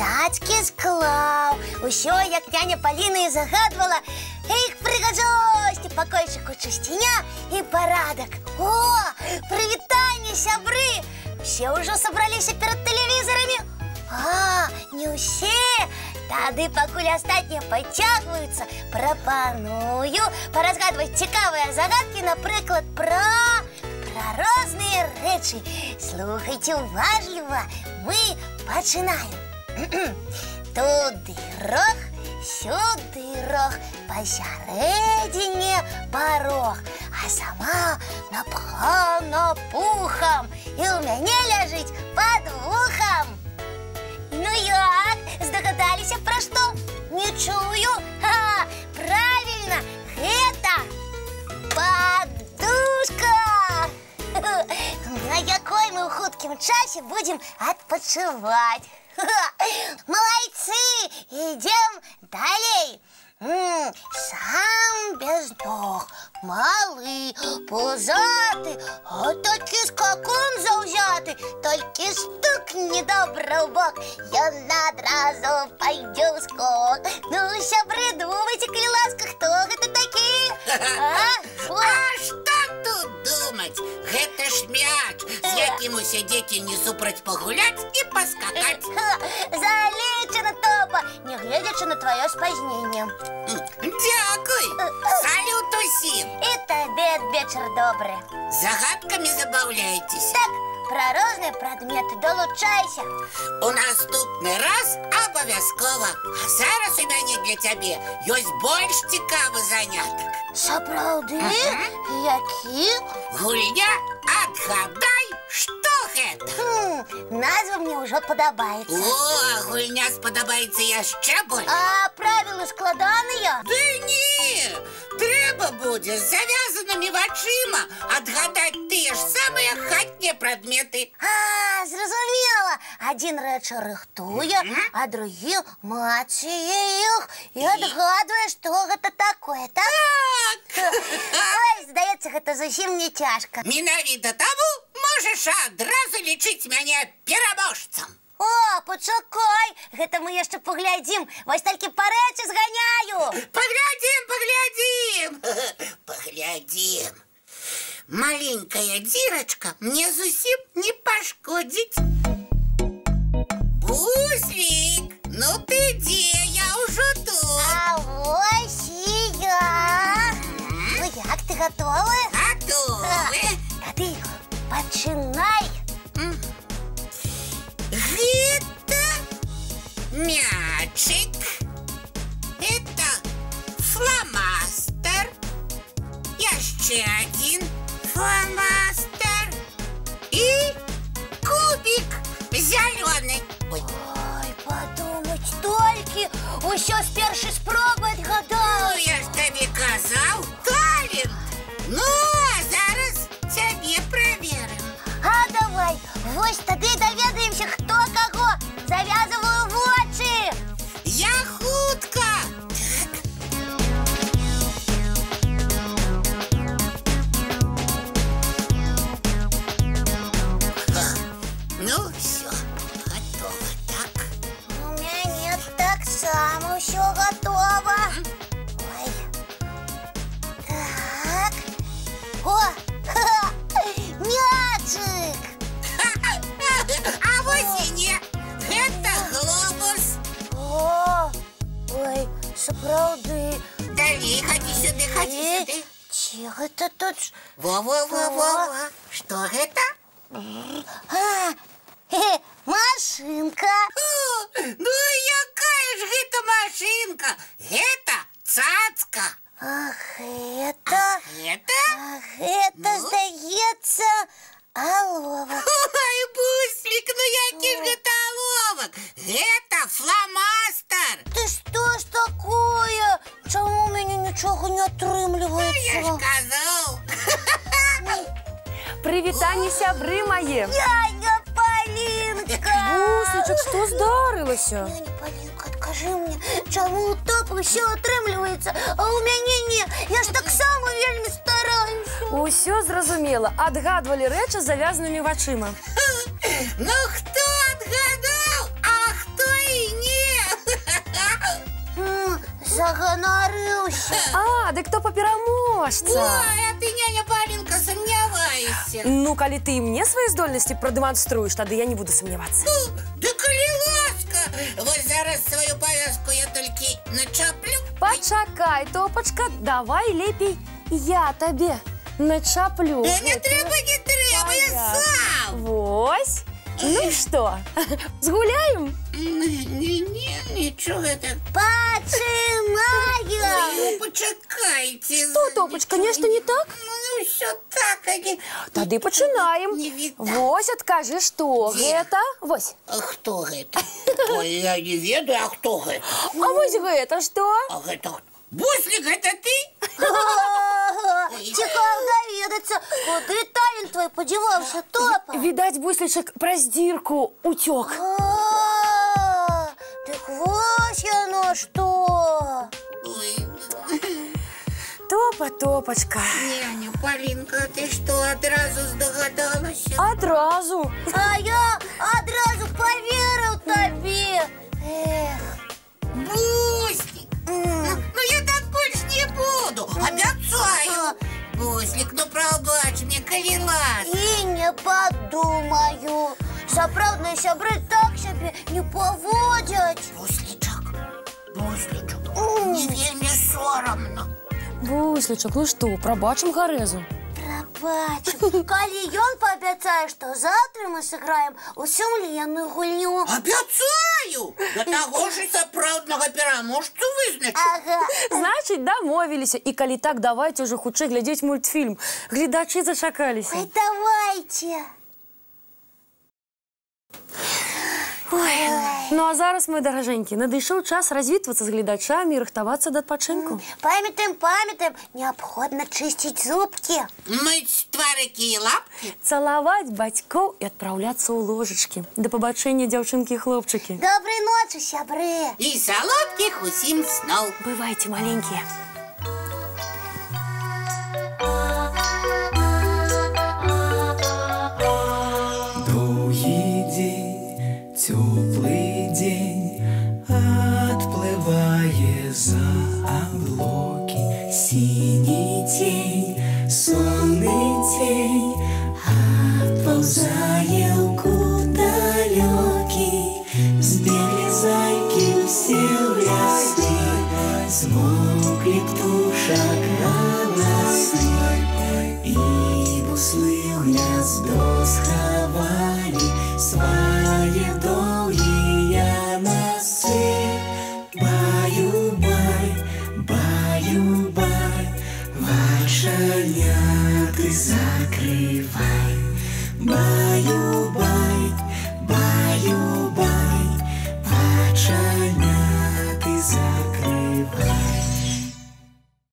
цацкі склаў. Усё, як няня Паліна і загадвала. Эх, прыгажосці, пакойчыку чысціня і парадак. О, прывітанне, сябры! Усе ўжо сабраліся перад тэлевізарамі? А, не ўсе. Тады, пакуль астатнія падцягваюцца, прапаную паразгадваць цікавыя загадкі, напрыклад, пра розныя рэчы. Слухайце уважліва, мы пачынаем. Туды рог, сюды рог, пасярэдзіне парог, а сама напхана пухам, і ў мяне ляжыць пад вухам. Ну як? Здагадаліся, пра што? Не чую? Ха, правільна, гэта падушка! На якой мы ў хуткім часе будзем адпачываць. Малайцы, ідзем далей. Сам без ног, малы, пузаты, а такі скакун заўзяты, толькі стукні добра ў бок, ён адразу пайдзе ў скок. Ну, сябры, думайце, калі ласка, хто гэта такі? А што тут думаць? Гэта ж мяч, з якім усе дзеці не супраць пагуляць і паскакаць. Залічана, Тоба, не гледзячы на тваё спазненне. Дзякуй! Салют усім! І табе вечар добры. Загадкамі забаўляецеся? Так, пра розныя прадметы долучайся. У наступны раз абавязкова. А зараз у мяне для цябе ёсць больш цікавы занятак. Сапраўды? Які? Гульня «Адгадай, што гэта?» Назва мне ўжо падабаецца. О, гульня спадабаецца яшчэ больш. А правілы складаныя? Ды не! Трэба будзе з завязанымі вачыма адгадаць тыя ж самыя хатнія прадметы. А, зразумела. Адзін рэчы рыхтуе, а другі мацае іх і адгадвае, што гэта такое, так? Ой, здаецца, гэта зусім не цяжка. Менавіта таму можаш адразу лічыць мяне пераможцам. О, пачакай, гэта мы яшчэ паглядзім. Вось толькі па рэчы зганяю. Паглядзім. Маленькая дзірачка мне зусім не пашкодзіць. Буслік, ну ты дзе? Я ўжо тут. А вось і я. Ну як, ты гатовы? Гатовы. Тады пачынай. Гэта мячик, это фломастер, яшчэ адзін фломастер і кубик зялёны. Ой, падумаць толькі, усё з першай спробы адгадаў. Ну, я ж табе казаў, талент. Ну, а зараз цябе праверым. А давай, вось тады даведаемся, хто каго. Завязываю вочы. Я хутка. Ну, все, готово, так? У мяне таксама ўсё гатова. Ой. Так. О, мячик. А вось і не. Гэта глобус. О, ой, сапраўды. Далей, хадзі сюды, хадзі сюды. Ці гэта тут? Во-во-во-во. Што гэта? Машинка. Ну, якая ж гэта машинка? Гэта цацка. А гэта? Гэта? Здаецца, аловак. Ой, Буслік, ну які ж гэта аловак? Гэта фломастер. Ты што ж такое? Чаму ў мяне нічога не атрымліваецца? Я ж казаў. Прывітанне, сябры мае. Няня Палінка. Буслічак, што здарылася? Няня Палінка, адкажы мне, чаму у Топа ўсё атрымліваецца, а ў мяне не? Я ж таксама вельмі стараюся. Усё зразумела. Адгадвалі рэчы з завязанымі вачыма. Ну, хто адгадаў, а хто і заганарыўся. А, дык то папераможца. Ой, а ты, няня Палінка, сумняваешся. Ну, калі ты і мне свае здольнасці прадэманструеш, тады я не буду сумнявацца. Да калі ласка, вось зараз сваю павязку я толькі начаплю. Пачакай, Топачка, давай лепей я табе начаплю. Не трэба, я сам. Вось. Ну што, згуляем? Нічого так. Пачынаем. Пачакайце. Што, Топачка, нешта не так? Ну, ўсё так, Тады пачынаем. Не відаць. Вось, адкажы, што гэта? Вось. А хто гэта? Ой, я не ведаю, а хто гэта? А вось гэта што? А гэта Буслік, гэта ты? Цікава даведацца, куды талент твой падзяваўся, Топа? Відаць, буслічак праз дзірку уцёк. Дык вось яно што. Ой, Топа, Топачка. няня Палінка, ты што, адразу здагадалася? Адразу. А я адразу паверыў табе. Эх. Буслік, ну я так больш не буду, абяцаю. Буслік, ну прабач мне, калі ласка. І не падумаю. Сапраўдныя сябры так сябе не паводзяць. Буслічак, мне вельмі сорамна. Буслічак, ну што, прабачым Гарэзу? Прабачым. Калі ён паабяцае, што заўтра мы сыграем у сумленную гульню. Абяцаю! Да таго ж і сапраўднага пераможцу вызначу. Ага. Значыць, дамовіліся. І калі так, давайце ўжо хутчэй глядзець мультфільм. Гледачы зачакаліся. Ой, давайте. Ой. Ну а зараз, мой даражэнькі, надышоў час развітвацца з гледачамі і рыхтавацца да адпачынку. Памятаем, неабходна чысціць зубкі. Мыць тварыкі і лапкі. Цалаваць бацькоў і адпраўляцца ў ложачкі. Да пабачэння, дзяўчынкі і хлопчыкі. Добрай ночы, сябры. І салодкіх усім сноў. Бывайце, маленькія. Доўгі дзень, цёплы дзень, адплывае за аблокі. Сіні цень, сонны цень, адпаўзае ў кут далёкі. Збеглі зайкі ўсе ў ляскі, змоўклі птушак галасы, і буслы ў гняздо схавалі свае доўгія носы. Баю-бай, баю-бай, вачаняты закрывай. Баю-бай.